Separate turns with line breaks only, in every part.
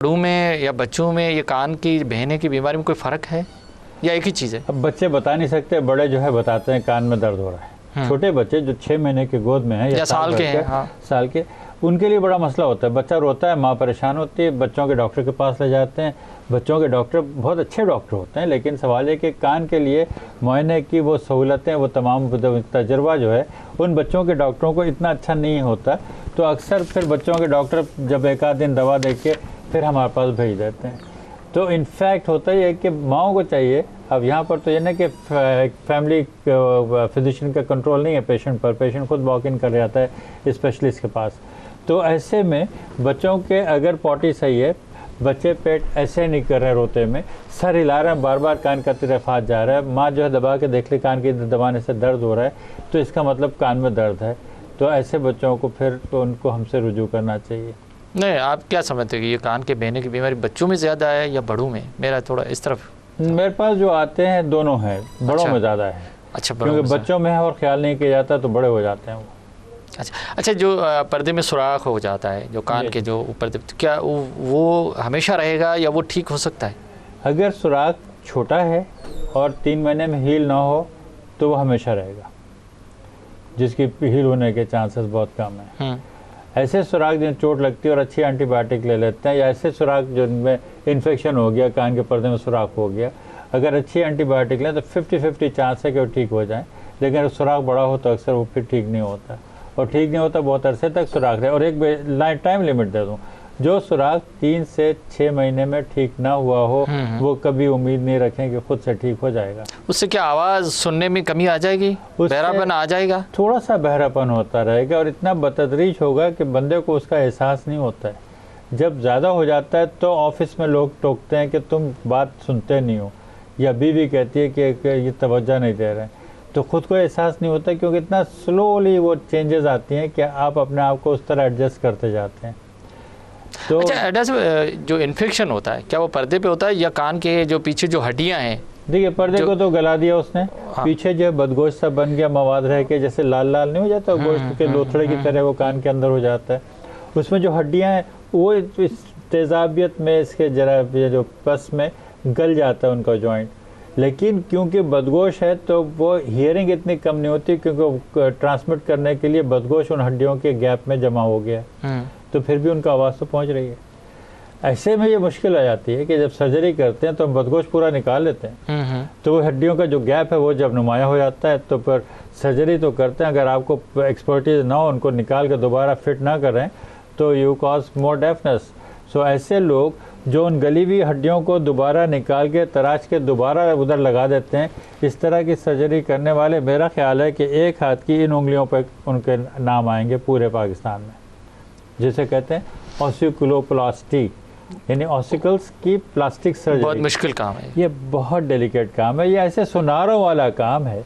बड़ों में या बच्चों में ये कान की बहने की बीमारी में कोई फ़र्क है या एक ही चीज़ है?
अब बच्चे बता नहीं सकते, बड़े जो है बताते हैं कान में दर्द हो रहा है। छोटे बच्चे जो 6 महीने के गोद में हैं या
साल के हैं, हाँ।
साल के, उनके लिए बड़ा मसला होता है। बच्चा रोता है, माँ परेशान होती है, बच्चों के डॉक्टर के पास ले जाते हैं। बच्चों के डॉक्टर बहुत अच्छे डॉक्टर होते हैं, लेकिन सवाल है कि कान के लिए मुआयने की वो सहूलतें, वो तमाम तजर्बा जो है उन बच्चों के डॉक्टरों को इतना अच्छा नहीं होता। तो अक्सर फिर बच्चों के डॉक्टर जब एक आध दिन दवा दे के फिर हमारे पास भेज देते हैं। तो इनफैक्ट होता ही है कि माओ को चाहिए, अब यहाँ पर तो ये ना कि फैमिली फिजिशियन का कंट्रोल नहीं है पेशेंट पर, पेशेंट खुद वॉक इन कर जाता है स्पेशलिस्ट के पास। तो ऐसे में बच्चों के अगर पॉटी सही है, बच्चे पेट ऐसे नहीं कर रहे रोते में, सर हिला रहे हैं, बार बार कान का तरफ हाथ जा रहा है, माँ जो है दबा के देख ली कान की दबाने से दर्द हो रहा है, तो इसका मतलब कान में दर्द है। तो ऐसे बच्चों को फिर तो उनको हमसे रुजू करना चाहिए।
नहीं, आप क्या समझते हो कि ये कान के बहने की बीमारी बच्चों में ज़्यादा है या बड़ों में? मेरा थोड़ा इस तरफ।
मेरे पास जो आते हैं दोनों हैं, बड़ों में ज़्यादा है।
अच्छा,
क्योंकि बच्चों में है और ख्याल नहीं किया जाता तो बड़े हो जाते हैं वो।
अच्छा, जो पर्दे में सुराख हो जाता है, जो कान के जो ऊपर, क्या वो हमेशा रहेगा या वो ठीक हो सकता है?
अगर सुराख छोटा है और 3 महीने में हील ना हो तो वो हमेशा रहेगा, जिसकी हील होने के चांसेस बहुत कम है। ऐसे सुराख जिन चोट लगती है और अच्छी एंटीबायोटिक ले लेते हैं, या ऐसे सुराख जिनमें इन्फेक्शन हो गया, कान के पर्दे में सुराख हो गया, अगर अच्छी एंटीबायोटिक लें तो 50-50 चांस है कि वो ठीक हो जाए। लेकिन अगर सुराख बड़ा हो तो अक्सर वो फिर ठीक नहीं होता, और ठीक नहीं होता बहुत अरसे तक सुराख रहे। और एक टाइम लिमिट दे दूँ, जो सुराख 3 से 6 महीने में ठीक ना हुआ हो वो कभी उम्मीद नहीं रखें कि खुद से ठीक हो जाएगा।
उससे क्या आवाज़ सुनने में कमी आ जाएगी, बहरापन आ जाएगा?
थोड़ा सा बहरापन होता रहेगा और इतना बतदरीज होगा कि बंदे को उसका एहसास नहीं होता है। जब ज़्यादा हो जाता है तो ऑफिस में लोग टोकते हैं कि तुम बात सुनते नहीं हो, या बीवी कहती है कि ये तवज्जो नहीं दे रहे हैं, तो खुद को एहसास नहीं होता, क्योंकि इतना स्लोली वो चेंजेस आती हैं कि आप अपने आप को उस तरह एडजस्ट करते जाते हैं। तो
अच्छा, जो इन्फेक्शन होता है क्या वो पर्दे पे होता है या कान के जो पीछे जो हड्डियां हैं?
देखिए, पर्दे को तो गला दिया उसने, हाँ। पीछे जो बदगोश्त सा बन गया मवाद रह के, जैसे लाल लाल नहीं हो जाता गोश्त के लोथड़े की तरह वो कान के अंदर हो जाता है। उसमें जो हड्डियां हैं वो इस तेजाबियत में, इसके जरा जो पस में गल जाता है उनका जॉइंट। लेकिन क्योंकि बदगोश है तो वो हियरिंग इतनी कम नहीं होती, क्योंकि ट्रांसमिट करने के लिए बदगोश उन हड्डियों के गैप में जमा हो गया, तो फिर भी उनका आवाज़ तो पहुंच रही है। ऐसे में ये मुश्किल आ जाती है कि जब सर्जरी करते हैं तो हम बदगोश पूरा निकाल लेते हैं, तो वो हड्डियों का जो गैप है वो जब नुमाया हो जाता है तो फिर सर्जरी तो करते हैं। अगर आपको एक्सपर्टीज ना हो, उनको निकाल कर दोबारा फिट ना करें तो यू कॉज मोर डेफनेस। सो ऐसे लोग जो उन गली हुई हड्डियों को दोबारा निकाल के तराश के दोबारा उधर लगा देते हैं, इस तरह की सर्जरी करने वाले, मेरा ख्याल है कि एक हाथ की इन उंगलियों पर उनके नाम आएंगे पूरे पाकिस्तान में, जिसे कहते हैं ऑसिकुलोप्लास्टी, यानी ऑसिकल्स की प्लास्टिक सर्जरी।
बहुत मुश्किल काम है
ये, बहुत डेलिकेट काम है ये, ऐसे सुनारों वाला काम है।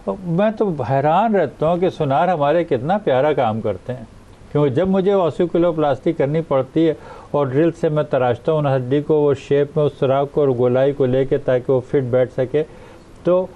मैं तो हैरान रहता हूँ कि सुनार हमारे कितना प्यारा काम करते हैं, क्योंकि जब मुझे ऑसिकुलोप्लास्टी करनी पड़ती है और ड्रिल से मैं तराशता हूँ उन हड्डी को, वो शेप में, उस सुराख को और गोलाई को लेके ताकि वो फिट बैठ सके, तो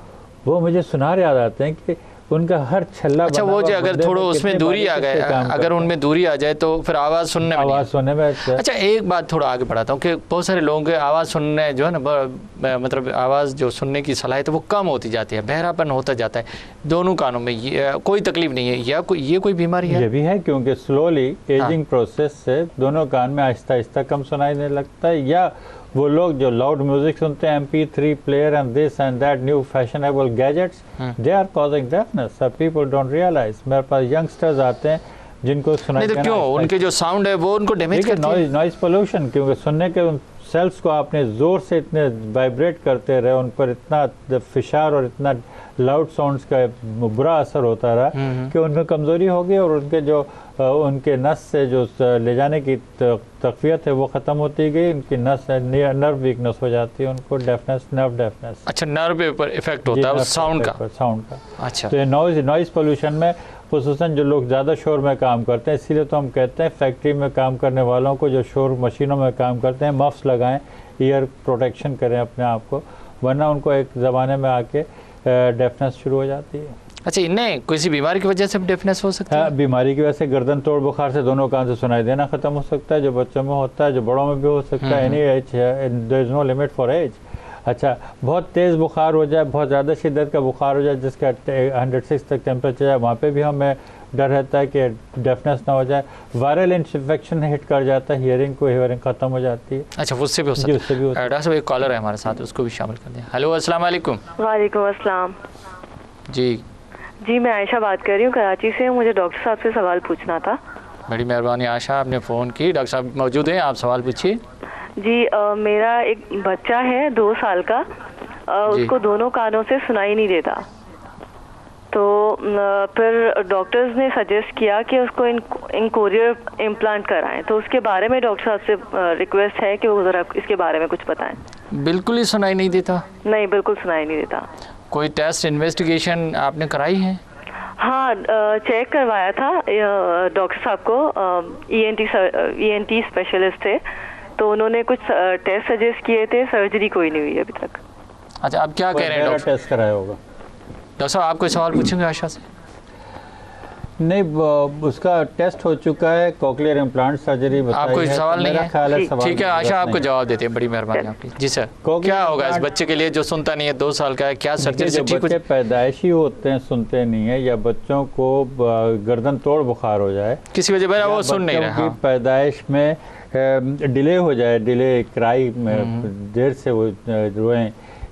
वो मुझे सुनार याद आते हैं कि उनका हर छल्ला।
अच्छा, वो जो अगर थोड़ा उसमें दूरी आ गए, अगर उनमें दूरी आ जाए तो फिर आवाज़ सुनने में अच्छा, एक बात थोड़ा आगे बढ़ाता हूँ कि बहुत सारे लोगों के आवाज़ सुनने जो है ना, मतलब आवाज़ जो सुनने की सलाहियत है वो कम होती जाती है, बहरापन होता जाता है दोनों कानों में। ये कोई तकलीफ नहीं है या ये कोई बीमारी है?
ये भी है, क्योंकि स्लोली एजिंग प्रोसेस से दोनों कान में आहिस्ता आहिस्ता कम सुनाई देने लगता है। या वो लोग जो लाउड म्यूजिक सुनते हैं, MP3 player and this and that new fashionable gadgets, they are causing deafness. सब पीपल डोंट रियलाइज। मेरे पास यंगस्टर्स आते हैं जिनको सुनाई देना,
क्यों उनके जो साउंड है वो उनको डैमेज करती है।
नॉइज पोल्यूशन, क्योंकि सुनने के उन सेल्स को आपने ज़ोर से इतने वाइब्रेट करते रहे, उन पर इतना फिशार और इतना लाउड साउंड्स का बुरा असर होता रहा कि उनमें कमज़ोरी हो गई, और उनके जो उनके नस से जो ले जाने की तकवीत है वो ख़त्म होती गई, उनकी नस नर्व वीकनेस हो जाती है, उनको डेफनेस, नर्व डेफनेस।
अच्छा, नर्व पर इफेक्ट होता है साउंड का। अच्छा,
तो ये नॉइज़ पोल्यूशन में खुसूसन जो लोग ज़्यादा शोर में काम करते हैं, इसीलिए तो हम कहते हैं फैक्ट्री में काम करने वालों को जो शोर मशीनों में काम करते हैं, मफ्स लगाएं, ईयर प्रोटेक्शन करें अपने आप को, वरना उनको एक ज़माने में आके डेफनेस शुरू हो जाती है।
अच्छा, इन्हें किसी बीमारी की वजह से डेफनेस हो सकती है?
बीमारी की वजह से गर्दन तोड़ बुखार से दोनों कान से सुनाई देना खत्म हो सकता है, जो बच्चों में होता है, जो बड़ों में भी हो सकता है। Any age, there is no limit for age. अच्छा, बहुत तेज़ बुखार हो जाए, बहुत ज़्यादा शिद्दत का बुखार हो जाए जिसका 106 तक टेम्परेचर है, वहाँ पे भी हमें डर रहता है कि डेफनेस ना हो जाए। वायरल इन्फेक्शन हिट कर जाता है हियरिंग को, हियरिंग ख़त्म हो जाती है।
अच्छा, उससे भी हो सकता है।
उससे भी हो सकता है।
डॉक्टर साहब, एक कॉलर है हमारे साथ, उसको भी शामिल कर दें। हेलो, अस्सलाम वालेकुम।
वालेकुम अस्सलाम। जी मैं आयशा बात कर रही हूँ कराची से। मुझे डॉक्टर साहब से सवाल पूछना था।
बड़ी मेहरबानी आशा, आपने फ़ोन की। डॉक्टर साहब मौजूद हैं, आप सवाल पूछिए।
जी मेरा एक बच्चा है 2 साल का, उसको दोनों कानों से सुनाई नहीं देता। तो फिर डॉक्टर्स ने सजेस्ट किया कि उसको कोक्लियर इम्प्लांट कराएं। तो उसके बारे में डॉक्टर साहब से रिक्वेस्ट है कि वो ज़रा इसके बारे में कुछ बताएं।
बिल्कुल ही सुनाई नहीं देता? नहीं,
बिल्कुल सुनाई नहीं देता।
कोई टेस्ट इन्वेस्टिगेशन आपने कराई है?
हाँ, चेक करवाया था डॉक्टर साहब को। ENT स्पेशलिस्ट थे, तो उन्होंने कुछ टेस्ट सजेस्ट किए थे। सर्जरी कोई नहीं हुई अभी तक।
अच्छा, आप क्या कह रहे हैं? डॉक्टर
टेस्ट कराया होगा।
डॉक्टर साहब, आप कोई सवाल पूछेंगे आशा से?
नहीं, उसका टेस्ट हो चुका है, कोक्लियर इम्प्लांट सर्जरी बताई है।
आपको सवाल नहीं है? ठीक है आशा, आपको जवाब देते हैं। बड़ी मेहरबानी आपकी। जी सर, क्या होगा इस बच्चे के लिए जो सुनता नहीं है, 2 साल का है? क्या सर्जरी से ठीक हो जाए?
पैदाइशी होते हैं, सुनते नहीं है, या बच्चों को गर्दन तोड़ बुखार हो जाए किसी
वजह से, वो सुन नहीं रहे,
पैदाइश में डिले हो जाए, डिले क्राई में देर से वो रोएं,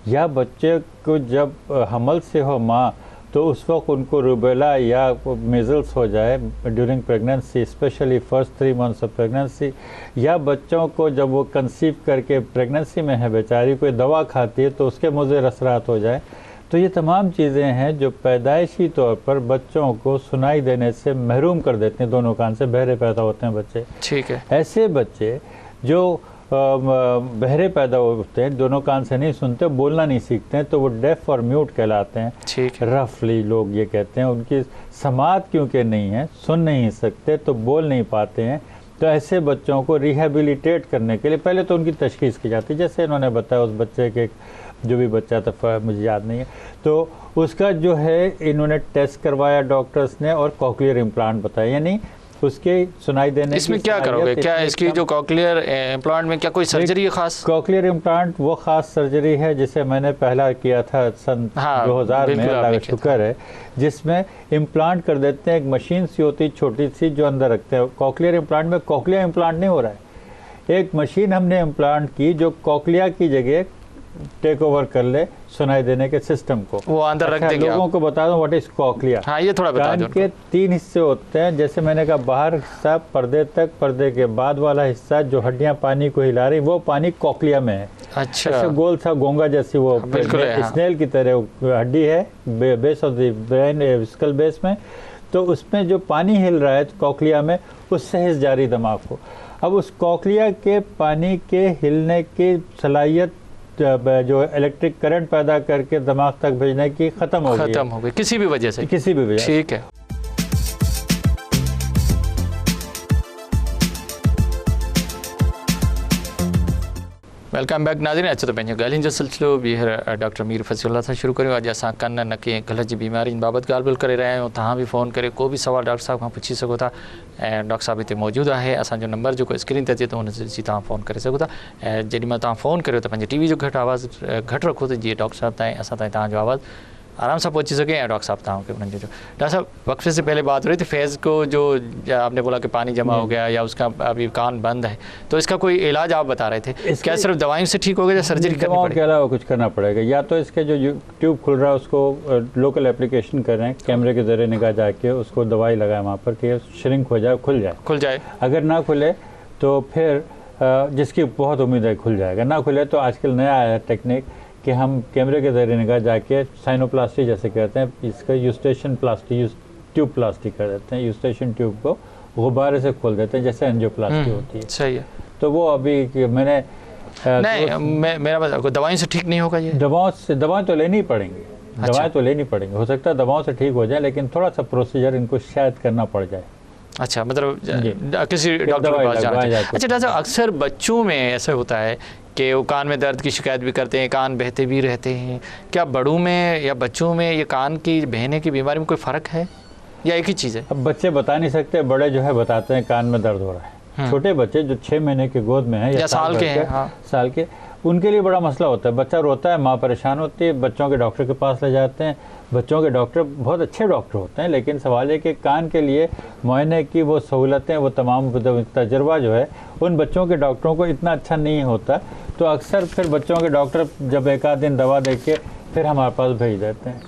या बच्चे को जब हमल से हो माँ तो उस वक्त उनको रूबेला या मेजल्स हो जाए during pregnancy, specially first 3 months of pregnancy, या बच्चों को जब वो कंसीव करके प्रेगनेंसी में है बेचारी कोई दवा खाती है तो उसके मुझे असरात हो जाए। तो ये तमाम चीज़ें हैं जो पैदाइशी तौर पर बच्चों को सुनाई देने से महरूम कर देते हैं। दोनों कान से बहरे पैदा होते हैं बच्चे।
ठीक है।
ऐसे बच्चे जो बहरे पैदा होते हैं, दोनों कान से नहीं सुनते, बोलना नहीं सीखते हैं, तो वो डेफ और म्यूट कहलाते हैं।
ठीक है।
रफली लोग ये कहते हैं, उनकी समात क्योंकि नहीं है, सुन नहीं सकते तो बोल नहीं पाते हैं। तो ऐसे बच्चों को रिहेबिलिटेट करने के लिए पहले तो उनकी तशखीस की जाती है। जैसे इन्होंने बताया उस बच्चे के, जो भी बच्चा था मुझे याद नहीं है, तो उसका जो है इन्होंने टेस्ट करवाया डॉक्टर्स ने और कोक्लियर इम्प्लांट बताया, यानी उसके सुनाई देने।
इसमें क्या करोगे? क्या इसकी जो कोक्लियर इम्प्लांट में क्या कोई सर्जरी है खास?
कोक्लियर इम्प्लांट वो खास सर्जरी है जिसे मैंने पहला किया था सन 2000 में, अल्लाह का शुक्र है, जिसमें इम्प्लांट कर देते हैं। एक मशीन सी होती है छोटी सी जो अंदर रखते हैं। कोक्लियर इम्प्लांट में कोक्लिया इम्प्लांट नहीं हो रहा है, एक मशीन हमने इम्प्लांट की जो कोक्लिया की जगह टेक ओवर कर ले सुनाई देने के सिस्टम को,
वो अंदर रख देंगे।
लोगों को बता दूं व्हाट इज कोक्लिया।
हाँ, ये थोड़ा बता दो।
कान के 3 हिस्से होते हैं, जैसे मैंने कहा बाहर हिस्सा पर्दे तक, पर्दे के बाद वाला हिस्सा जो हड्डियां पानी को हिला रही वो पानी कोक्लिया में है।
अच्छा,
ऐसे गोल सा गोंगा जैसी वो स्नेल की तरह हड्डी है base of the brain, skull base में। तो उसमें जो पानी हिल रहा है कोक्लिया में, उससे हिस जा रही दिमाग को। अब उस कोक्लिया के पानी के हिलने की सलाहियत जो इलेक्ट्रिक करंट पैदा करके दिमाग तक भेजने की खत्म हो गई
किसी भी वजह से।
किसी भी वजह।
ठीक है। वेलकम बैक नाज़रीन। अच्छा, तो पंहिंजो ॻाल्हियुनि जो सिलसिलो ॿीहर डॉक्टर मीर फज़ीउल्लाह सां शुरू करियो। अॼु असां कन नके गले जी बीमारियुनि बाबति ॻाल्हि ॿोल करे रहिया आहियूं। तव्हां बि फ़ोन करे को बि सवाल डॉक्टर साहब खां पुछी सघो था, ऐं डॉक्टर साहब हिते मौजूदु आहे। असांजो नंबर जेको स्क्रीन ते अचे थो हुन ते तव्हां फ़ोन करे सघो था। ऐं जेॾीमहिल तव्हां फ़ोन करियो त पंहिंजे टीवी जो घटि आवाज़ु घटि रखो त जीअं डॉक्टर साहब ताईं असां ताईं तव्हांजो आवाज़ु आराम से पहुंच सके। डॉक्टर साहब तक उन्होंने जो डॉक्टर साहब वक्फे से पहले बात हो रही थी फेज़ को, जो आपने बोला कि पानी जमा हो गया या उसका अभी कान बंद है, तो इसका कोई इलाज आप बता रहे थे, क्या सिर्फ दवाइयों से ठीक होगा या सर्जरी करनी पड़ेगी?
के अलावा कुछ करना पड़ेगा। या तो इसके जो ट्यूब खुल रहा है उसको लोकल एप्लीकेशन करें, कैमरे के जरिए निगाह जाके उसको दवाई लगाएं वहाँ पर कि श्रिंक हो जाए, खुल जाए। अगर ना खुले तो फिर जिसकी बहुत उम्मीद है खुल जाएगा, ना खुले तो आजकल नया आया है टेक्निक कि हम कैमरे के जरिए निगाह जाके साइनोप्लास्टी जैसे कहते हैं, इसका यूस्टेशन प्लास्टी, ट्यूब प्लास्टी कर देते हैं। यूस्टेशन ट्यूब को गुब्बारे से खोल देते हैं जैसे एंजियोप्लास्टी होती है।
सही है।
तो वो अभी मैंने
नहीं, मेरा मतलब दवाई से ठीक नहीं होगा ये?
दवाएं तो लेनी पड़ेंगी।
अच्छा।
दवाएं तो लेनी पड़ेंगी, हो सकता है दवाओं से ठीक हो जाए, लेकिन थोड़ा सा प्रोसीजर इनको शायद करना पड़ जाए।
अच्छा, मतलब किसी डॉक्टर के पास जाना चाहिए। अच्छा डॉक्टर साहब, अक्सर बच्चों में ऐसा होता है कि वो कान में दर्द की शिकायत भी करते हैं, कान बहते भी रहते हैं। क्या बड़ों में या बच्चों में ये कान की बहने की बीमारी में कोई फ़र्क है या एक ही चीज़ है?
अब बच्चे बता नहीं सकते, बड़े जो है बताते हैं कान में दर्द हो रहा है। छोटे बच्चे जो 6 महीने के गोद में हैं
या साल के हैं, हाँ।
साल के, उनके लिए बड़ा मसला होता है। बच्चा रोता है, माँ परेशान होती है, बच्चों के डॉक्टर के पास ले जाते हैं। बच्चों के डॉक्टर बहुत अच्छे डॉक्टर होते हैं, लेकिन सवाल है कि कान के लिए मुआयने की वो सहूलतें, वो तमाम तजर्बा जो है उन बच्चों के डॉक्टरों को इतना अच्छा नहीं होता। तो अक्सर फिर बच्चों के डॉक्टर जब एक आध दिन दवा दे के फिर हमारे पास भेज देते हैं।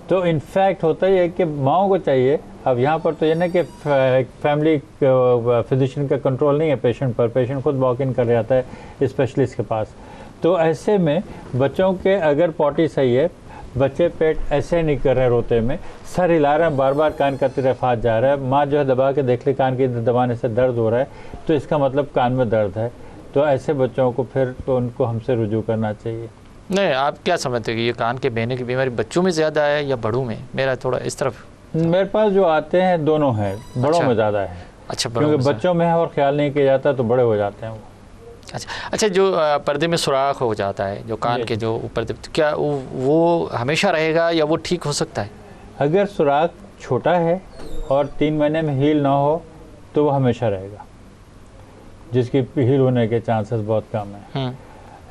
तो इनफैक्ट होता ही है कि माओ को चाहिए, अब यहाँ पर तो ये ना कि फैमिली फिजिशियन का कंट्रोल नहीं है पेशेंट पर, पेशेंट खुद वॉक इन कर जाता है स्पेशलिस्ट के पास। तो ऐसे में बच्चों के अगर पॉटी सही है, बच्चे पेट ऐसे नहीं कर रहे रोते में, सर हिला रहे हैं, बार बार कान का तरफ हाथ जा रहा है, माँ जो है दबा के देख ले कान की दबाने से दर्द हो रहा है, तो इसका मतलब कान में दर्द है। तो ऐसे बच्चों को फिर तो उनको हमसे रुजू करना चाहिए।
नहीं, आप क्या समझते हैं कि ये कान के बहने की बीमारी बच्चों में ज़्यादा है या बड़ों में? मेरा थोड़ा इस तरफ,
मेरे पास जो आते हैं दोनों हैं, बड़ों में ज़्यादा है।
अच्छा,
क्योंकि बच्चों में है और ख्याल नहीं किया जाता तो बड़े हो जाते हैं वो।
अच्छा, जो पर्दे में सुराख हो जाता है जो कान के जो ऊपर, क्या वो हमेशा रहेगा या वो ठीक हो सकता है?
अगर सुराख छोटा है और 3 महीने में हील ना हो तो वो हमेशा रहेगा, जिसकी हील होने के चांसेस बहुत कम है।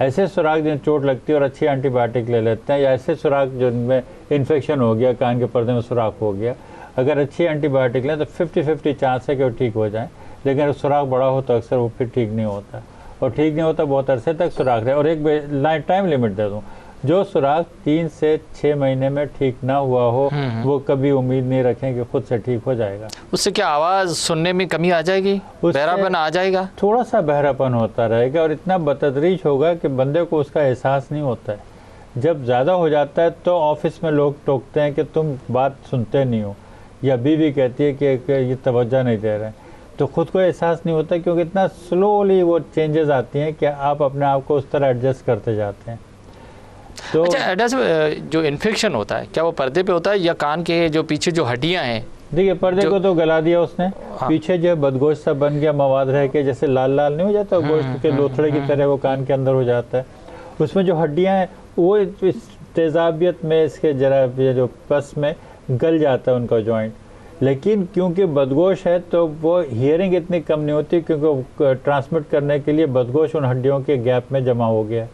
ऐसे सुराख जिन चोट लगती है और अच्छी एंटीबायोटिक ले लेते हैं, या ऐसे सुराख जिनमें इन्फेक्शन हो गया, कान के पर्दे में सुराख हो गया, अगर अच्छी एंटीबायोटिक लें तो 50-50 चांस है कि वो ठीक हो जाए। लेकिन अगर सुराख बड़ा हो तो अक्सर वो फिर ठीक नहीं होता, और ठीक नहीं होता बहुत अरसे तक सुराख रहे। और एक टाइम लिमिट दे दूँ, जो सुराख 3 से 6 महीने में ठीक ना हुआ हो वो कभी उम्मीद नहीं रखें कि खुद से ठीक हो जाएगा।
उससे क्या आवाज़ सुनने में कमी आ जाएगी, बहरापन आ जाएगा?
थोड़ा सा बहरापन होता रहेगा और इतना बतदरीज होगा कि बंदे को उसका एहसास नहीं होता है। जब ज़्यादा हो जाता है तो ऑफिस में लोग टोकते हैं कि तुम बात सुनते नहीं हो, या बीवी कहती है कि ये तवज्जो नहीं दे रहे हैं, तो खुद को एहसास नहीं होता, क्योंकि इतना स्लोली वो चेंजेस आती हैं कि आप अपने आप को उस तरह एडजस्ट करते जाते हैं। तो
अच्छा, जो इन्फेक्शन होता है क्या वो पर्दे पे होता है या कान के जो पीछे जो हड्डियां हैं?
देखिए, पर्दे को तो गला दिया उसने, हाँ। पीछे जो बदगोश्त सा बन गया, मवाद रह के जैसे लाल लाल नहीं हो जाता गोश्त के लोथड़े की तरह, वो कान के अंदर हो जाता है। उसमें जो हड्डियां हैं वो इस तेजाबियत में, इसके जरा जो पस में गल जाता है उनका जॉइंट। लेकिन क्योंकि बदगोश है तो वो हियरिंग इतनी कम नहीं होती, क्योंकि ट्रांसमिट करने के लिए बदगोश उन हड्डियों के गैप में जमा हो गया,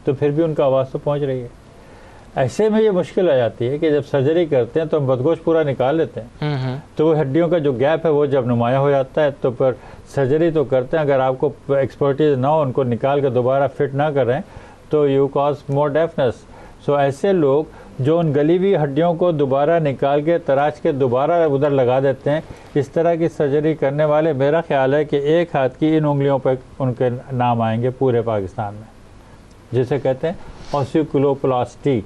तो फिर भी उनका आवाज़ तो पहुंच रही है। ऐसे में ये मुश्किल आ जाती है कि जब सर्जरी करते हैं तो हम बदगोश पूरा निकाल लेते हैं, तो वो हड्डियों का जो गैप है वो जब नुमाया हो जाता है, तो फिर सर्जरी तो करते हैं। अगर आपको एक्सपर्टीज ना हो, उनको निकाल के दोबारा फिट ना करें तो यू कॉज मोर डेफनेस। सो ऐसे लोग जो उन गली हुई हड्डियों को दोबारा निकाल के तराश के दोबारा उधर लगा देते हैं, इस तरह की सर्जरी करने वाले, मेरा ख्याल है कि एक हाथ की इन उंगलियों पर उनके नाम आएंगे पूरे पाकिस्तान में, जिसे कहते हैं ऑसिकुलोप्लास्टी,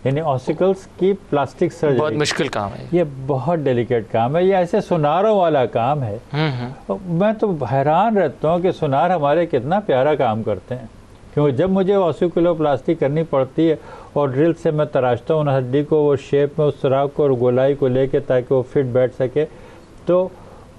यानी ऑसिकल्स की प्लास्टिक सर्जरी।
बहुत मुश्किल काम है
ये, बहुत डेलिकेट काम है ये, ऐसे सुनारों वाला काम है। मैं तो हैरान रहता हूँ कि सुनार हमारे कितना प्यारा काम करते हैं, क्योंकि जब मुझे ऑसिकुलोप्लास्टी करनी पड़ती है और ड्रिल से मैं तराशता हूँ उन हड्डी को, वो शेप में उस सुराख को और गोलाई को लेके ताकि वो फिट बैठ सके, तो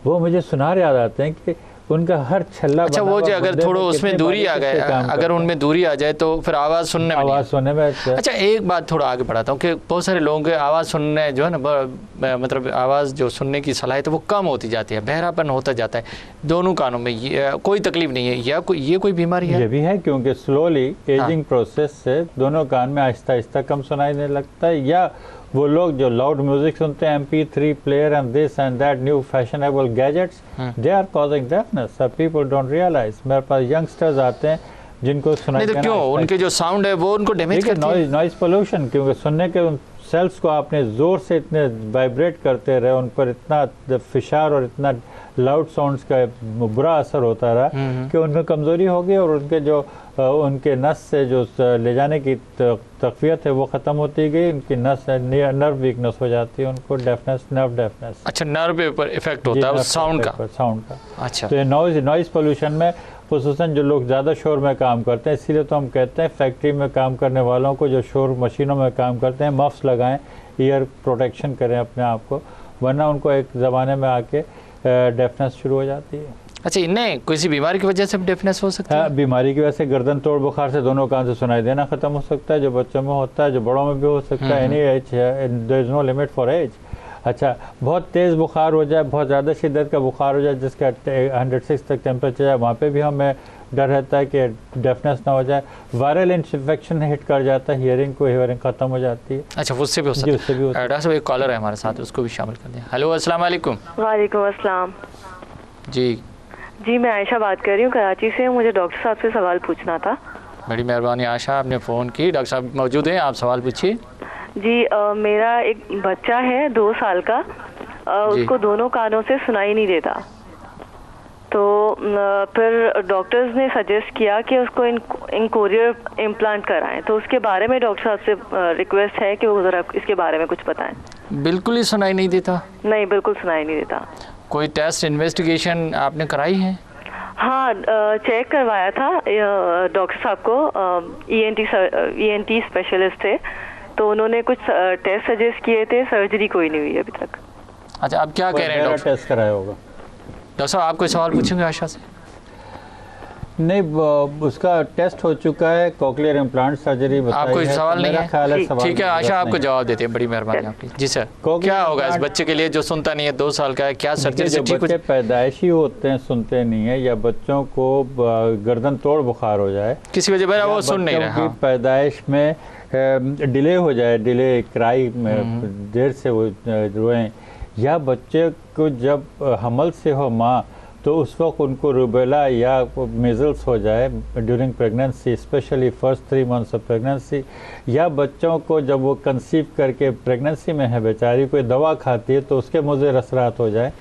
वो मुझे सुनार याद आते हैं कि उनका हर छल्ला।
अच्छा, वो जो अगर थोड़ा उसमें दूरी आ गए, अगर उनमें दूरी आ जाए तो फिर आवाज़ सुनने में अच्छा, एक बात थोड़ा आगे बढ़ाता हूँ कि बहुत सारे लोगों के आवाज़ सुनने जो है ना, मतलब आवाज़ जो सुनने की सलाहियत है वो कम होती जाती है, बहरापन होता जाता है दोनों कानों में। ये कोई तकलीफ नहीं है या ये कोई बीमारी है?
ये भी है, क्योंकि स्लोली एजिंग प्रोसेस से दोनों कान में आहिस्ता आहिस्ता कम सुनाई देने लगता है। या वो लोग जो लाउड म्यूजिक सुनते हैं, MP3 player and this and that new fashionable gadgets, they are causing deafness. सब पीपल डोंट रियलाइज। मेरे पास यंगस्टर्स आते हैं जिनको सुनाई देना,
क्यों उनके जो साउंड है वो उनको डैमेज करती है।
नॉइज पोल्यूशन, क्योंकि सुनने के उन सेल्स को आपने ज़ोर से इतने वाइब्रेट करते रहे, उन पर इतना फिशार और इतना लाउड साउंड्स का बुरा असर होता रहा कि उनमें कमज़ोरी हो गई, और उनके जो उनके नस से जो ले जाने की तकवियत है वो ख़त्म होती गई, उनकी नस नर्व वीकनेस हो जाती है, उनको डेफनेस, नर्व डेफनेस।
अच्छा, नर्व पर इफेक्ट होता है साउंड का। अच्छा,
तो ये नॉइज़ पोल्यूशन में खुसूसन जो लोग ज़्यादा शोर में काम करते हैं, इसीलिए तो हम कहते हैं फैक्ट्री में काम करने वालों को, जो शोर मशीनों में काम करते हैं, मफ्स लगाएं, ईयर प्रोटेक्शन करें अपने आप को, वरना उनको एक ज़माने में आके डेफनेस शुरू हो जाती है।
अच्छा, इन्हें किसी बीमारी की वजह से डेफनेस हो सकती है?
बीमारी की वजह से गर्दन तोड़ बुखार से दोनों कान से सुनाई देना खत्म हो सकता है, जो बच्चों में होता है, जो बड़ों में भी हो सकता है। Any age, there is no limit for age. अच्छा, बहुत तेज़ बुखार हो जाए, बहुत ज़्यादा शिद्दत का बुखार हो जाए जिसका 106 तक टेम्परेचर है, वहाँ पे भी हमें डर रहता है कि डेफनेस ना हो जाए। वायरल इन्फेक्शन हिट कर जाता है हियरिंग को, हियरिंग ख़त्म हो जाती है।
अच्छा, उससे भी हो सकता है?
उससे भी हो सकता है।
डॉक्टर साहब, एक कॉलर है हमारे साथ, उसको भी शामिल कर दें। हेलो, अस्सलाम वालेकुम।
वालेकुम अस्सलाम। जी, मैं आयशा बात कर रही हूँ कराची से। मुझे डॉक्टर साहब से सवाल पूछना था।
बड़ी मेहरबानी आशा, आपने फ़ोन की। डॉक्टर साहब मौजूद हैं, आप सवाल पूछिए।
जी, मेरा एक बच्चा है 2 साल का। उसको दोनों कानों से सुनाई नहीं देता। तो फिर डॉक्टर्स ने सजेस्ट किया कि उसको कोक्लियर इम्प्लांट कराएं। तो उसके बारे में डॉक्टर साहब से रिक्वेस्ट है कि वो ज़रा इसके बारे में कुछ बताएं।
बिल्कुल ही सुनाई नहीं देता?
नहीं, बिल्कुल सुनाई नहीं देता।
कोई टेस्ट इन्वेस्टिगेशन आपने कराई है?
हाँ, चेक करवाया था डॉक्टर साहब को। ENT स्पेशलिस्ट थे, तो उन्होंने कुछ टेस्ट सजेस्ट किए थे। सर्जरी कोई नहीं हुई अभी तक।
अच्छा, अब क्या कह रहे हैं डॉक्टर?
टेस्ट कराया होगा।
डॉक्टर साहब, आप कोई सवाल पूछेंगे आशा से?
नहीं, उसका टेस्ट हो चुका है, कोक्लियर इम्प्लांट सर्जरी बताई है।
आपको सवाल नहीं है? ठीक है आशा, आपको जवाब देते हैं। बड़ी मेहरबानी आपकी। जी सर, क्या होगा इस बच्चे के लिए जो सुनता नहीं है, 2 साल का है? क्या सर्जरी से ठीक हो जाए?
पैदाइशी होते हैं, सुनते नहीं है, या बच्चों को गर्दन तोड़ बुखार हो जाए
किसी वजह से, वो सुन नहीं रहे,
पैदाइश में डिले हो जाए, डिले क्राई में देर से वो रोएं, या बच्चे को जब हमल से हो माँ तो उस वक्त उनको रूबेला या मेजल्स हो जाए during pregnancy, specially first 3 months of pregnancy, या बच्चों को जब वो कंसीव करके प्रेगनेंसी में है बेचारी कोई दवा खाती है तो उसके मुझे रसरात हो जाए।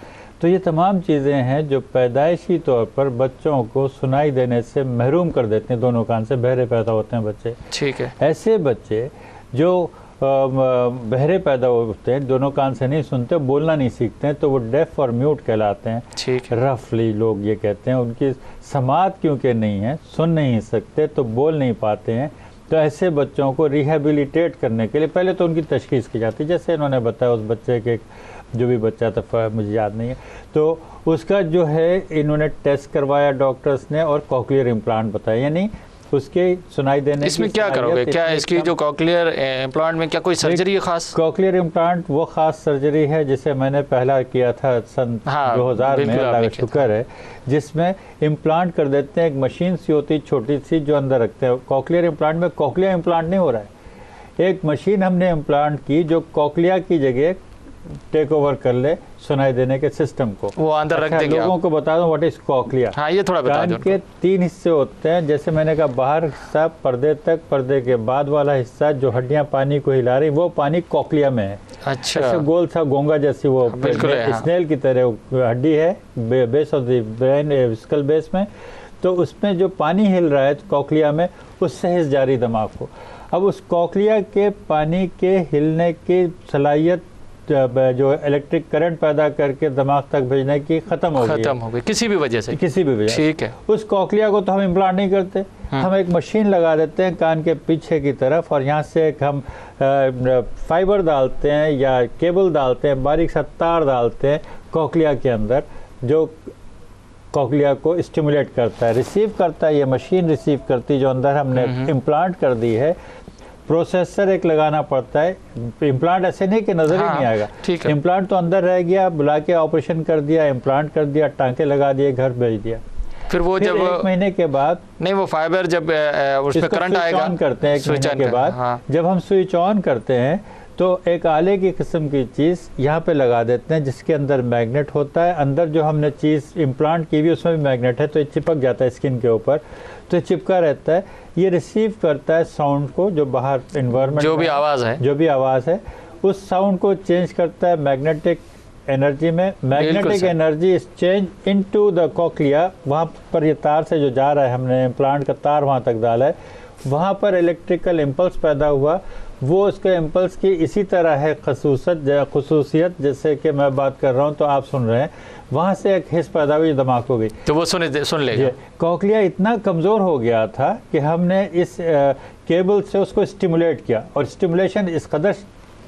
तो ये तमाम चीज़ें हैं जो पैदाइशी तौर पर बच्चों को सुनाई देने से महरूम कर देते हैं। दोनों कान से बहरे पैदा होते हैं बच्चे।
ठीक है।
ऐसे बच्चे जो बहरे पैदा होते हैं, दोनों कान से नहीं सुनते, बोलना नहीं सीखते हैं, तो वो डेफ और म्यूट कहलाते हैं।
ठीक है।
रफली लोग ये कहते हैं। उनकी समात क्योंकि नहीं है, सुन नहीं सकते, तो बोल नहीं पाते हैं। तो ऐसे बच्चों को रिहेबिलिटेट करने के लिए पहले तो उनकी तशखीस की जाती है। जैसे इन्होंने बताया उस बच्चे के, जो भी बच्चा था मुझे याद नहीं है, तो उसका जो है इन्होंने टेस्ट करवाया डॉक्टर्स ने और कोक्लियर इम्प्लांट बताया, यानी उसके सुनाई देने।
इसमें क्या करोगे? क्या इसकी जो कोक्लियर इम्प्लांट में क्या कोई सर्जरी है खास?
कोक्लियर इम्प्लांट वो खास सर्जरी है जिसे मैंने पहला किया था सन 2000 में, अल्लाह का शुक्र है, जिसमें इम्प्लांट कर देते हैं। एक मशीन सी होती है छोटी सी जो अंदर रखते हैं। कोक्लियर इम्प्लांट में कोक्लिया इम्प्लांट नहीं हो रहा है, एक मशीन हमने इम्प्लांट की जो कोक्लिया की जगह टेक ओवर कर ले सुनाई देने के सिस्टम को,
वो अंदर रख देंगे।
लोगों को बता दूं व्हाट इज कोक्लिया।
हाँ, ये थोड़ा बता दो।
कान के 3 हिस्से होते हैं, जैसे मैंने कहा बाहर हिस्सा पर्दे तक, पर्दे के बाद वाला हिस्सा जो हड्डियां पानी को हिला रही वो पानी कोक्लिया में है।
अच्छा,
ऐसे गोल सा गोंगा जैसी वो स्नेल की तरह हड्डी है base of the brain, skull base में। तो उसमें जो पानी हिल रहा है कोक्लिया में, उससे हिस जा रही दिमाग को। अब उस कोक्लिया के पानी के हिलने की सलाहियत जो इलेक्ट्रिक करंट पैदा करके दिमाग तक भेजने की खत्म हो गई
किसी भी वजह से।
ठीक है। उस कोक्लिया को तो हम इम्प्लांट नहीं करते, हम एक मशीन लगा देते हैं कान के पीछे की तरफ, और यहाँ से एक हम फाइबर डालते हैं या केबल डालते हैं, बारीक सा तार डालते हैं कोक्लिया के अंदर, जो कोक्लिया को स्टिमुलेट करता है, रिसीव करता है। ये मशीन रिसीव करती है जो अंदर हमने इम्प्लांट कर दी है। प्रोसेसर एक लगाना पड़ता है। इम्प्लांट ऐसे नहीं कि नजर ही नहीं आएगा। इम्प्लांट तो अंदर रह गया, बुला के ऑपरेशन कर दिया, इम्प्लांट कर दिया, टांके लगा दिए, घर भेज दिया।
फिर वो जब
1 महीने के बाद
नहीं, वो फाइबर जब उसमें करंट आएगा,
ऑन करते हैं 1 महीने के बाद। जब हम स्विच ऑन करते हैं तो एक आले की किस्म की चीज़ यहाँ पे लगा देते हैं जिसके अंदर मैग्नेट होता है। अंदर जो हमने चीज़ इम्प्लांट की हुई उसमें भी मैग्नेट है, तो ये चिपक जाता है स्किन के ऊपर, तो ये चिपका रहता है। ये रिसीव करता है साउंड को, जो बाहर इन्वायरमेंट
जो भी आवाज़ है
उस साउंड को चेंज करता है मैग्नेटिक एनर्जी में। Magnetic energy is change into the cochlea. वहाँ पर ये तार से जो जा रहा है, हमने इम्प्लांट का तार वहाँ तक डाला है, वहाँ पर इलेक्ट्रिकल इम्पल्स पैदा हुआ। वो उसके इम्पल्स की इसी तरह है खसूसियत, जैसे कि मैं बात कर रहा हूँ तो आप सुन रहे हैं, वहाँ से एक हिस्स पैदा हुई, दिमाग हो गई,
तो वो सुन लेगा।
कोक्लिया इतना कमज़ोर हो गया था कि हमने इस केबल से उसको स्टिमुलेट किया, और स्टिमुलेशन इस कदर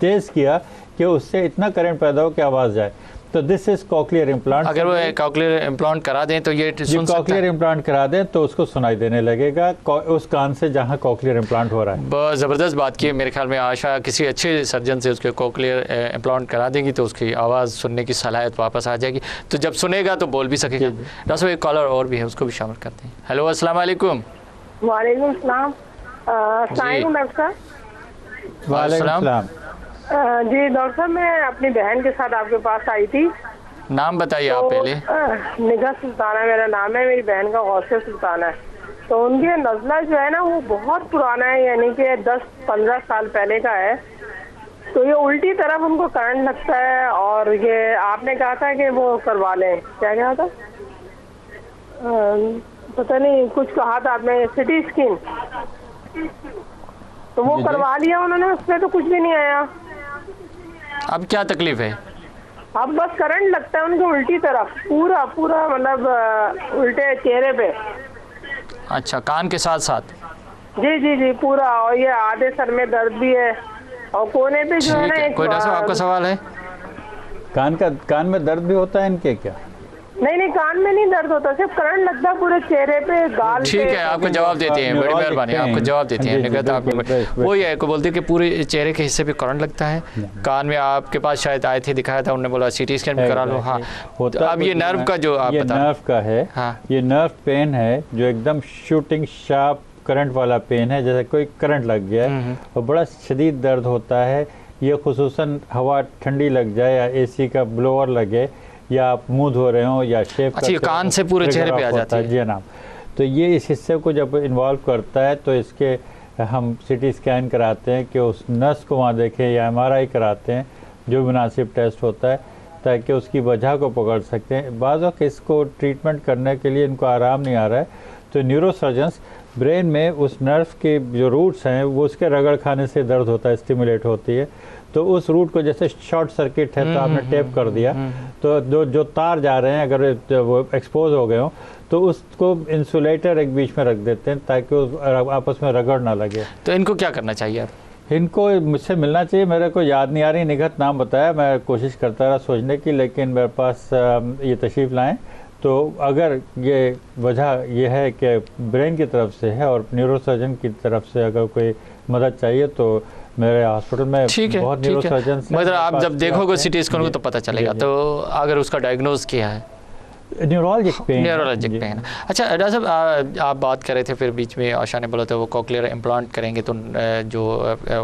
तेज़ किया कि उससे इतना करंट पैदा हो कि आवाज़ जाए। तो दिस इज कॉकलियर इम्प्लांट।
अगर वो कॉकलियर इम्प्लांट करा दें तो ये सुन सकता है?
कॉकलियर इम्प्लांट करा दें तो उसको सुनाई देने लगेगा उस कान से जहाँ कॉकलियर इम्प्लांट हो रहा है।
बहुत ज़बरदस्त बात की है। मेरे ख्याल में आशा किसी अच्छे सर्जन से उसके कॉकलियर इम्प्लांट करा देंगी तो उसकी आवाज़ सुनने की सलाहियत वापस आ जाएगी, तो जब सुनेगा तो बोल भी सकेगा। डॉक्टर साहब एक कॉलर और भी है, उसको भी शामिल करते हैं। हेलो, अस्सलाम वालेकुम।
वालेकुम सलाम। डॉक्टर साहब।
वालेकुम सलाम।
जी डॉक्टर साहब, मैं अपनी बहन के साथ आपके पास आई थी।
नाम बताइए आप पहले।
निगाह सुल्ताना मेरा नाम है, मेरी बहन का गौसिया सुल्ताना है। तो उनके नज़ला जो है ना वो बहुत पुराना है, यानी कि 10-15 साल पहले का है। तो ये उल्टी तरफ उनको करंट लगता है और ये आपने कहा था कि वो करवा लें, क्या कहा था? पता नहीं कुछ कहा था आपने, सिटी स्किन। तो वो करवा लिया उन्होंने, उसमें तो कुछ भी नहीं आया।
अब क्या तकलीफ है?
अब बस करंट लगता है उनके उल्टी तरफ, पूरा पूरा मतलब उल्टे चेहरे पे।
अच्छा, कान के साथ साथ?
जी जी जी पूरा, और ये आधे सर में दर्द भी है और कोने पे जो है ना एक।
कोई डॉक्टर साहब आपका सवाल है?
कान में दर्द भी होता है इनके क्या?
नहीं, कान में नहीं दर्द होता, सिर्फ करंट लगता है पूरे चेहरे पे, गाल पे।
ठीक है, आपको जवाब देते हैं, बड़ी मेहरबानी, आपको जवाब देते हैं। वो ये को बोलते हैं कि पूरे चेहरे के हिस्से पे करंट लगता है। कान में आपके पास शायद आए थे, दिखाया था, उन्होंने बोला सीटी स्कैन भी करा लो। हाँ, अब ये नर्व का जो आप बता,
नर्व का है। ये नर्व पेन है जो एकदम शूटिंग शार्प करंट वाला पेन है, जैसे कोई करंट लग गया है और बड़ा शदीद दर्द होता है। ये खुसूसन हवा ठंडी लग जाए या एसी का ब्लोअर लगे या आप मुंह धो रहे हो या शेव
करते हो, कान से पूरे चेहरे पे आ जाता है।
जी जनाब। तो ये इस हिस्से को जब इन्वॉल्व करता है तो इसके हम सिटी स्कैन कराते हैं कि उस नस को वहाँ देखें या MRI कराते हैं, जो मुनासिब टेस्ट होता है, ताकि उसकी वजह को पकड़ सकते हैं। बाज़ वक्त इसको ट्रीटमेंट करने के लिए इनको आराम नहीं आ रहा है तो न्यूरोसर्जन्स ब्रेन में उस नर्व के जो रूट्स हैं वो उसके रगड़ खाने से दर्द होता है, स्टिमुलेट होती है। तो उस रूट को जैसे शॉर्ट सर्किट है तो आपने टेप कर दिया, तो जो तार जा रहे हैं अगर वो एक्सपोज हो गए हो तो उसको इंसुलेटर एक बीच में रख देते हैं ताकि उस आपस में रगड़ ना लगे।
तो इनको क्या करना चाहिए अब?
इनको मुझसे मिलना चाहिए, मेरे को याद नहीं आ रही, निगहत नाम बताया, मैं कोशिश करता रहा सोचने की, लेकिन मेरे पास ये तशरीफ़ लाएँ। तो अगर ये वजह ये है कि ब्रेन की तरफ से है और न्यूरोसर्जन की तरफ से अगर कोई मदद चाहिए तो मेरे हॉस्पिटल में बहुत न्यूरोसर्जन,
मतलब आप जब देखोगे सिटी स्कैन को तो पता चलेगा। तो अगर उसका डायग्नोज किया है
न्यूरोलॉजिक
पेन। अच्छा डॉक्टर साहब, आप बात कर रहे थे, फिर बीच में आशा ने बोला था वो कॉकलियर इम्प्लांट करेंगे तो जो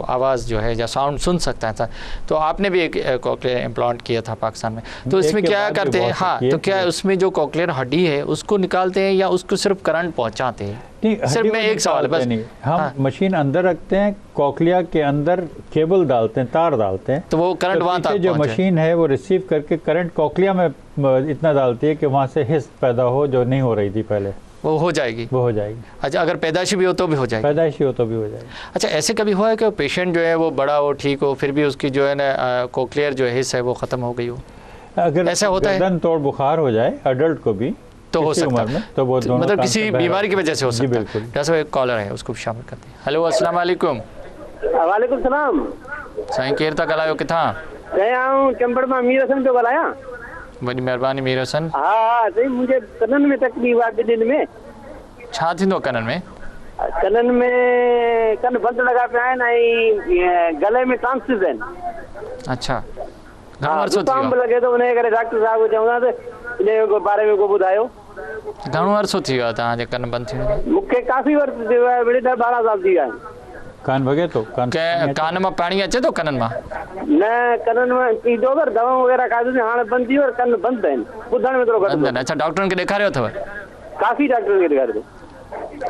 आवाज़ जो है या साउंड सुन सकता था, तो आपने भी एक कॉकलियर इम्प्लांट किया था पाकिस्तान में, तो इसमें क्या करते हैं? हाँ, तो क्या उसमें जो कॉकलियर हड्डी है उसको निकालते हैं या उसको सिर्फ करंट पहुँचाते हैं? सिर्फ मैं एक सवाल बस,
हम मशीन अंदर रखते हैं, कॉकलिया के अंदर केबल डालते हैं, तार डालते हैं,
तो वो करंट वहाँ तक
जो मशीन है वो रिसीव करके करंट कॉकलिया में इतना डालती है कि वहाँ से हिस पैदा हो जो नहीं हो रही थी पहले,
वो हो जाएगी। अच्छा, अगर पैदाइशी भी हो तो भी हो जाएगी?
पैदाइशी हो तो भी हो जाएगी।
अच्छा, ऐसे कभी हुआ है कि पेशेंट जो है वो बड़ा हो, ठीक हो, फिर भी उसकी जो है ना कॉकलियर जो हिस्सा है वो ख़त्म हो गई हो?
अगर
ऐसा होता है,
गर्दन तोड़ बुखार हो जाए अडल्ट को भी
तो हो सकता है,
तो वो
मतलब किसी बीमारी की वजह से हो सकता है।
बिल्कुल।
डॉक्टर साहब एक कॉलर है, उसको शामिल करते हैं। हेलो, अस्सलाम वालेकुम।
वालेकुम सलाम।
साईं केर था ॻाल्हायो, किथां?
आऊं चंबड़ मां मीर हसन पियो ॻाल्हायां।
वॾी महिरबानी मीर हसन।
हा साईं, मुंहिंजे कननि में तकलीफ़ आहे, ॿिन्हिनि में।
छा थींदो कननि में?
कननि में कन बंदि लॻा पिया आहिनि ऐं गले में टॉन्सिल्स आहिनि।
अच्छा, घणो अर्सो थी वियो?
लॻे थो, उन करे डॉक्टर साहब खे चवंदा इन बारे में को ॿुधायो।
घणो अर्सो थी वियो आहे तव्हांजे कन बंदि थी वियो?
मूंखे काफ़ी वक़्तु थियो आहे, 12 साल थी विया आहिनि।
कान भगे तो
कान में पानी अचे तो कननि मां?
न, कननि में पीतो पर दवा वग़ैरह खाधी, हाणे बंदि थी वियो, कन बंदि आहिनि, ॿुधण में थोरो घटि।
अच्छा, डॉक्टरनि खे ॾेखारियो अथव?
काफ़ी डॉक्टरनि खे ॾेखारियो।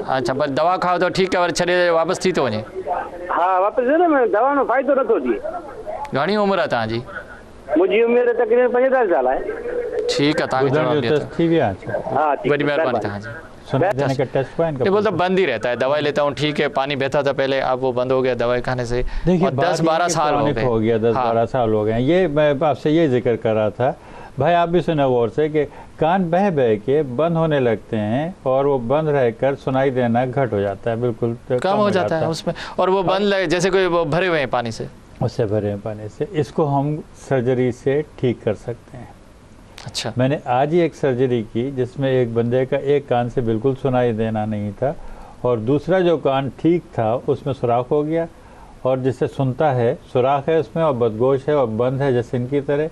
अच्छा, बस दवा खाओ तो ठीकु आहे, वरी छॾे वापसि थी थो वञे?
हा, वापसि न, दवा जो फ़ाइदो नथो थिए।
घणी उमिरि आहे तव्हांजी?
मुंहिंजी उमिरि तक़रीबन 45 साल आहे।
ठीकु आहे, तव्हांखे जवाब ॾियो।
हाँ,
बड़ी मेहरबानी तव्हांजी। ये बोलता बंद ही रहता है, दवाई लेता हूँ, ठीक है, पानी बहता था पहले, अब वो बंद हो गया दवाई खाने से।
देखिए
10-12 साल हो गया,
10-12 साल हो गए। ये मैं आपसे ये जिक्र कर रहा था भाई, आप भी सुना गौर से कि कान बह बह के बंद होने लगते हैं और वो बंद रहकर सुनाई देना घट हो जाता है, बिल्कुल
कम हो जाता है उसमें, और वो बंद जैसे कोई वो भरे हुए हैं पानी से,
उससे भरे हैं पानी से। इसको हम सर्जरी से ठीक कर सकते हैं।
अच्छा।
मैंने आज ही एक सर्जरी की जिसमें एक बंदे का एक कान से बिल्कुल सुनाई देना नहीं था और दूसरा जो कान ठीक था उसमें सुराख हो गया, और जिससे सुनता है सुराख है उसमें और बदगोश है और बंद है जैसे इनकी तरह।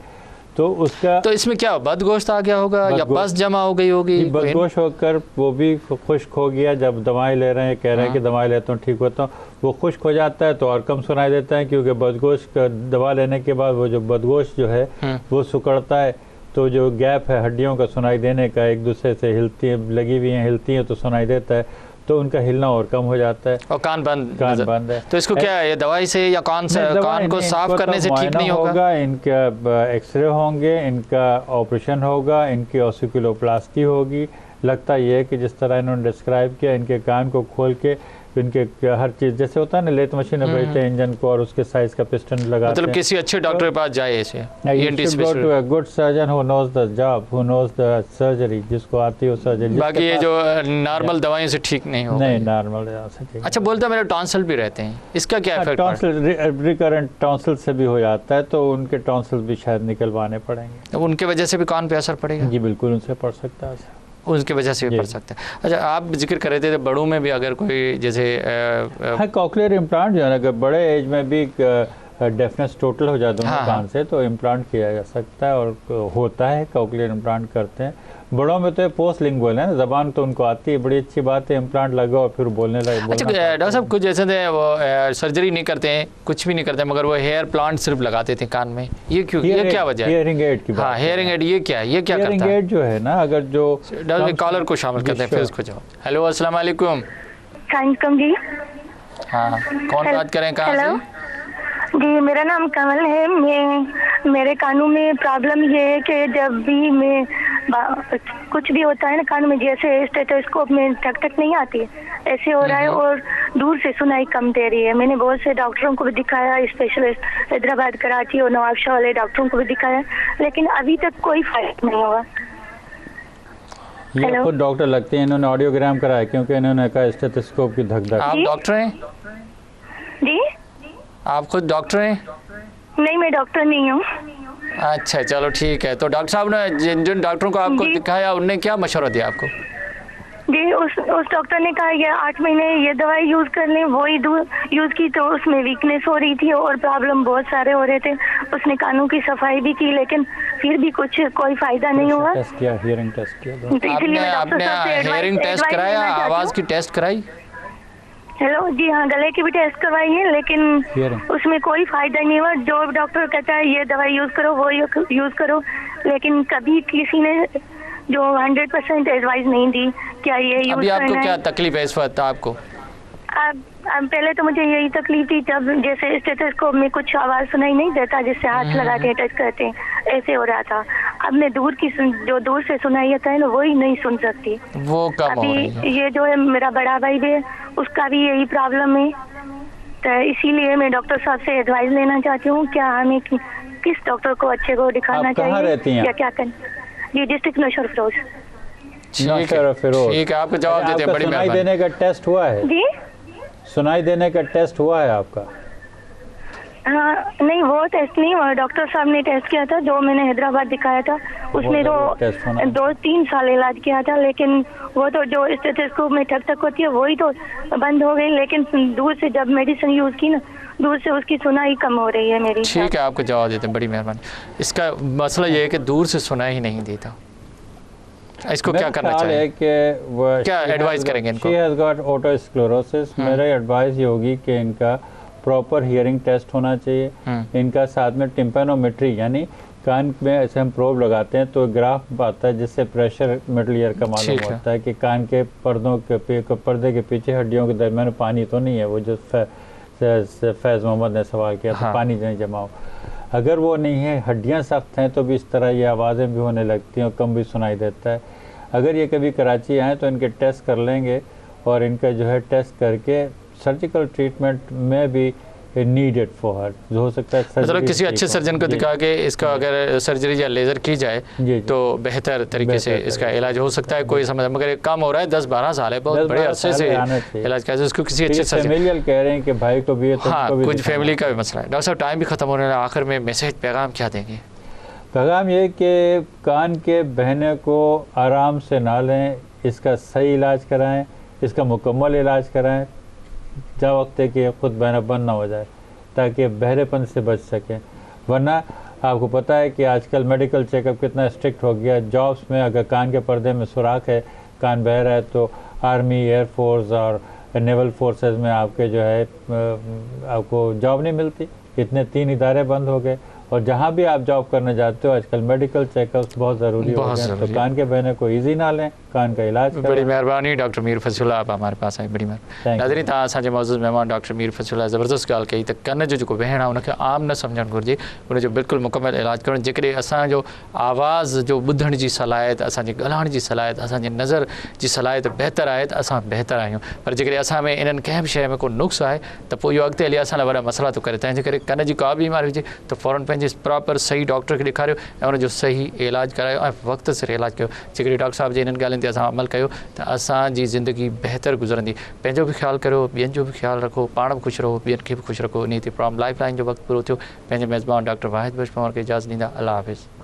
तो उसका
तो इसमें क्या बदगोश्त आ गया होगा या पस जमा हो गई होगी?
बदगोश होकर वो भी खुश्क हो गया, जब दवाई ले रहे हैं कह रहे हैं कि दवाई लेता हूँ ठीक होता हूँ, वो खुश्क हो जाता है तो और कम सुनाई देता है, क्योंकि बदगोश का दवा लेने के बाद वो जो बदगोश जो है वो सिकुड़ता है, तो जो गैप है हड्डियों का सुनाई देने का, एक दूसरे से हिलती है, लगी हुई हैं हिलती हैं तो सुनाई देता है, तो उनका हिलना और कम हो जाता है
और कान बंद
है।
तो इसको क्या है, ये दवाई से या कान को साफ करने से ठीक नहीं होगा?
इनका एक्सरे होंगे, इनका ऑपरेशन होगा, इनकी ऑसिकुलोप्लास्टी होगी। लगता ये है कि जिस तरह इन्होंने डिस्क्राइब किया, इनके कान को खोल के इनके हर चीज़ जैसे होता है ना, लेथ मशीन में भेजते हैं इंजन को और उसके साइज का पिस्टन लगाते हैं।
मतलब किसी अच्छे डॉक्टर के पास जाए ऐसे,
good surgeon who knows the job, who knows the surgery, जिसको आती है सर्जरी।
बाकी ये जो नॉर्मल दवाइयों से ठीक नहीं होगा?
नहीं, नॉर्मल दवा से ठीक।
अच्छा, बोलते मेरे टॉन्सिल भी रहते हैं, इसका क्या इफेक्ट?
टॉन्सिल रिकरेंट टॉन्सिल से भी हो जाता है, तो उनके टॉन्सिल भी शायद निकलवाने पड़ेंगे।
तो उनके वजह से भी कान पे असर पड़ेगा?
जी बिल्कुल, उनसे पड़ सकता है,
उसकी वजह से भी पड़ सकता है। अच्छा, आप जिक्र कर रहे थे बड़ों में भी अगर कोई जैसे
कॉक्लियर इम्प्लांट जो है ना, अगर बड़े एज में भी डेफनेस टोटल हो जाए दोनों कान से तो इम्प्लांट किया जा सकता है और होता है, कॉक्लियर इम्प्लांट करते हैं। बड़ों में तो पोस्ट लिंगुअल है ना, जबान तो उनको आती है, बड़ी अच्छी बात है, इम्प्लांट लगाओ और फिर बोलने लगे।
अच्छा डॉक्टर साहब, कुछ जैसे थे वो सर्जरी नहीं करते हैं, कुछ भी नहीं करते, मगर वो हेयर प्लांट सिर्फ लगाते थे कान में, ये क्यों, ये क्या वजह है?
हियरिंग एड की बात।
हाँ, हियरिंग एड, ये क्या है, ये क्या करता है?
हियरिंग एड जो है ना, अगर जो
कॉलर को शामिल करते हैं फिर उसको जवाब। हेलो, अस्सलाम वालेकुम।
जी
हाँ, कौन बात करें, कहाँ से?
जी, मेरा नाम कमल है। मेरे कानों में प्रॉब्लम ये है कि जब भी मैं कुछ भी होता है ना कान में, जैसे स्टेथोस्कोप में टक टक नहीं आती, ऐसे हो रहा है और दूर से सुनाई कम दे रही है। मैंने बहुत से डॉक्टरों को भी दिखाया, स्पेशलिस्ट हैदराबाद, कराची और नवाबशाह वाले डॉक्टरों को भी दिखाया, लेकिन अभी तक कोई फायदा नहीं हुआ।
ये खुद डॉक्टर लगते हैं, इन्होंने ऑडियोग्राम कराया क्योंकि इन्होंने कहा स्टेथोस्कोप की धक धक।
आप डॉक्टर हैं?
जी,
आप खुद डॉक्टर हैं?
नहीं, मैं डॉक्टर नहीं हूँ।
अच्छा, चलो ठीक है। तो डॉक्टर साहब ने जिन डॉक्टरों को आपको दिखाया उनने क्या मशवरा दिया आपको?
जी, उस डॉक्टर ने कहा ये 8 महीने ये दवाई यूज कर लें, वही यूज की तो उसमें वीकनेस हो रही थी और प्रॉब्लम बहुत सारे हो रहे थे। उसने कानों की सफाई भी की, लेकिन फिर भी कोई फायदा नहीं हुआ।
टेस्ट किया, हियरिंग टेस्ट किया।
आपने हियरिंग टेस्ट कराया, आवाज की टेस्ट कराई?
हेलो जी, हाँ, गले की भी टेस्ट करवाई है, लेकिन उसमें कोई फायदा नहीं हुआ। जो डॉक्टर कहता है ये दवाई यूज करो, वो यूज करो, लेकिन कभी किसी ने जो 100% एडवाइस नहीं दी क्या ये यूज
अभी आपको क्या तकलीफ है इस वक्त आपको?
अब पहले तो मुझे यही तकलीफ थी, जब जैसे स्टेथोस्कोप में कुछ आवाज सुनाई नहीं देता, जिससे हाथ लगाते हैं, टच करते हैं, ऐसे हो रहा था। अब मैं जो दूर से सुनाई देता है ना, वही नहीं सुन सकती,
वो कम हो रही है।
ये जो है मेरा बड़ा भाई भी है, उसका भी यही प्रॉब्लम है, तो इसीलिए मैं डॉक्टर साहब से एडवाइस लेना चाहती हूँ, क्या हमें किस डॉक्टर को अच्छे को दिखाना चाहिए या क्या करना? ये डिस्ट्रिक्ट नौशहर फिरोज।
ठीक है, आपको जवाब देते हैं। बड़ी
सुनाई देने का टेस्ट हुआ है
जी?
सुनाई देने का टेस्ट हुआ है आपका?
हाँ, नहीं, वो टेस्ट नहीं हुआ। डॉक्टर साहब ने टेस्ट किया था, जो मैंने हैदराबाद दिखाया था, उसने तो 2-3 साल इलाज किया था, लेकिन वो तो जो स्टेथोस्कोप में ठक ठक होती है वही तो बंद हो गई, लेकिन दूर से जब मेडिसिन यूज की ना, दूर से उसकी सुनाई कम हो रही है मेरी।
ठीक है, आपको जवाब देते हैं, बड़ी मेहरबानी। इसका मसला ये है कि दूर से सुनाई ही नहीं देता, इसको क्या करना चाहिए, क्या एडवाइस करेंगे इनको?
She has got otosclerosis। मेरा एडवाइस ये होगी कि इनका प्रॉपर हियरिंग टेस्ट होना चाहिए, इनका साथ में टिम्पैनोमेट्री, यानी कान में ऐसे हम प्रोब लगाते हैं तो ग्राफ आता है जिससे प्रेशर मिडल ईयर का मालूम होता है कि कान के पर्दे के पीछे हड्डियों के दरमियान पानी तो नहीं है, वो जो फैज़ मोहम्मद ने सवाल किया था, पानी नहीं जमा हो। अगर वो नहीं है, हड्डियां सख्त हैं, तो भी इस तरह ये आवाज़ें भी होने लगती हैं और कम भी सुनाई देता है। अगर ये कभी कराची आए तो इनके टेस्ट कर लेंगे और इनका जो है टेस्ट करके सर्जिकल ट्रीटमेंट में भी नीडेड फॉर हर जो हो सकता है।
मतलब किसी अच्छे सर्जन को दिखा के इसका अगर सर्जरी या लेज़र की जाए तो बेहतर तरीके से इसका इलाज हो सकता है। कोई समझ, मगर कम हो रहा है, 10-12 साल है, बहुत बड़े अरसे से इलाज कैसे उसको किसी अच्छे सर्जन
कह रहे हैं कि भाई को भी,
हाँ, कुछ फैमिली का भी मसला है। डॉक्टर साहब, टाइम भी खत्म होने लगा, आखिर में मैसेज पैगाम क्या देंगे?
पैगाम ये कि कान के बहने को आराम से ना लें, इसका सही इलाज कराएं, इसका मुकम्मल इलाज कराएं, जब वक्त है कि खुद बहना बंद ना हो जाए, ताकि बहरेपन से बच सकें। वरना आपको पता है कि आजकल मेडिकल चेकअप कितना स्ट्रिक्ट हो गया। जॉब्स में अगर कान के पर्दे में सुराख है, कान बह रहा है, तो आर्मी, एयरफोर्स और नेवल फोर्सेस में आपके जो है आपको जॉब नहीं मिलती। इतने 3 इदारे बंद हो गए, और जहाँ भी आप जॉब करने जाते हो आजकल मेडिकल चेकअप्स बहुत ज़रूरी हो गए हैं। तो कान के बहने को ईजी ना लें, कान का इलाज करें।
बड़ी मेहरबानी डॉक्टर मीर फैसुल्ला, आप हमारे पास आए, बड़ी मेहरबानी। नाज़रीन, तव्हां असांजे मौजूद मेहमान डॉक्टर मीर फैसुल्ला ज़बरदस्त ॻाल्हि कई त कन जो जेको बहण आहे उनखे आम न सम्झणु घुरिजे, उनजो बिल्कुलु मुकमल इलाज करणु। जेकॾहिं असांजो आवाज़ जो ॿुधण जी सलाहियत, असांजे ॻाल्हाइण जी सलाहियत, असांजी नज़र जी सलाहियत बहितर आहे त असां बहितर आहियूं। पर जेकॾहिं असां में इन्हनि कंहिं बि शइ में को नुक़्स आहे त पोइ इहो अॻिते हली असां लाइ वॾा मसइला थो करे। तंहिंजे करे कन जी का बि बीमारी हुजे त फ़ौरन पंहिंजे प्रॉपर सही डॉक्टर खे ॾेखारियो ऐं उनजो सही इलाज करायो ऐं वक़्त सिर इलाज कयो। जेकॾहिं डॉक्टर साहब जे इन्हनि ॻाल्हियुनि ते असां अमल कयो त असांजी ज़िंदगी बहितर गुज़रंदी। पंहिंजो बि ख़्यालु करियो, ॿियनि जो बि ख़्यालु रखो, पाण बि ख़ुशि रहो, ॿियनि खे बि ख़ुशि रखो। इन ते प्रॉम लाइफ लाइन जो वक़्तु पूरो थियो। पंहिंजे मेज़बान डॉक्टर वाहिद बख्श पंवर खे इजाज़त ॾींदा। अल्लाह हाफ़िज़।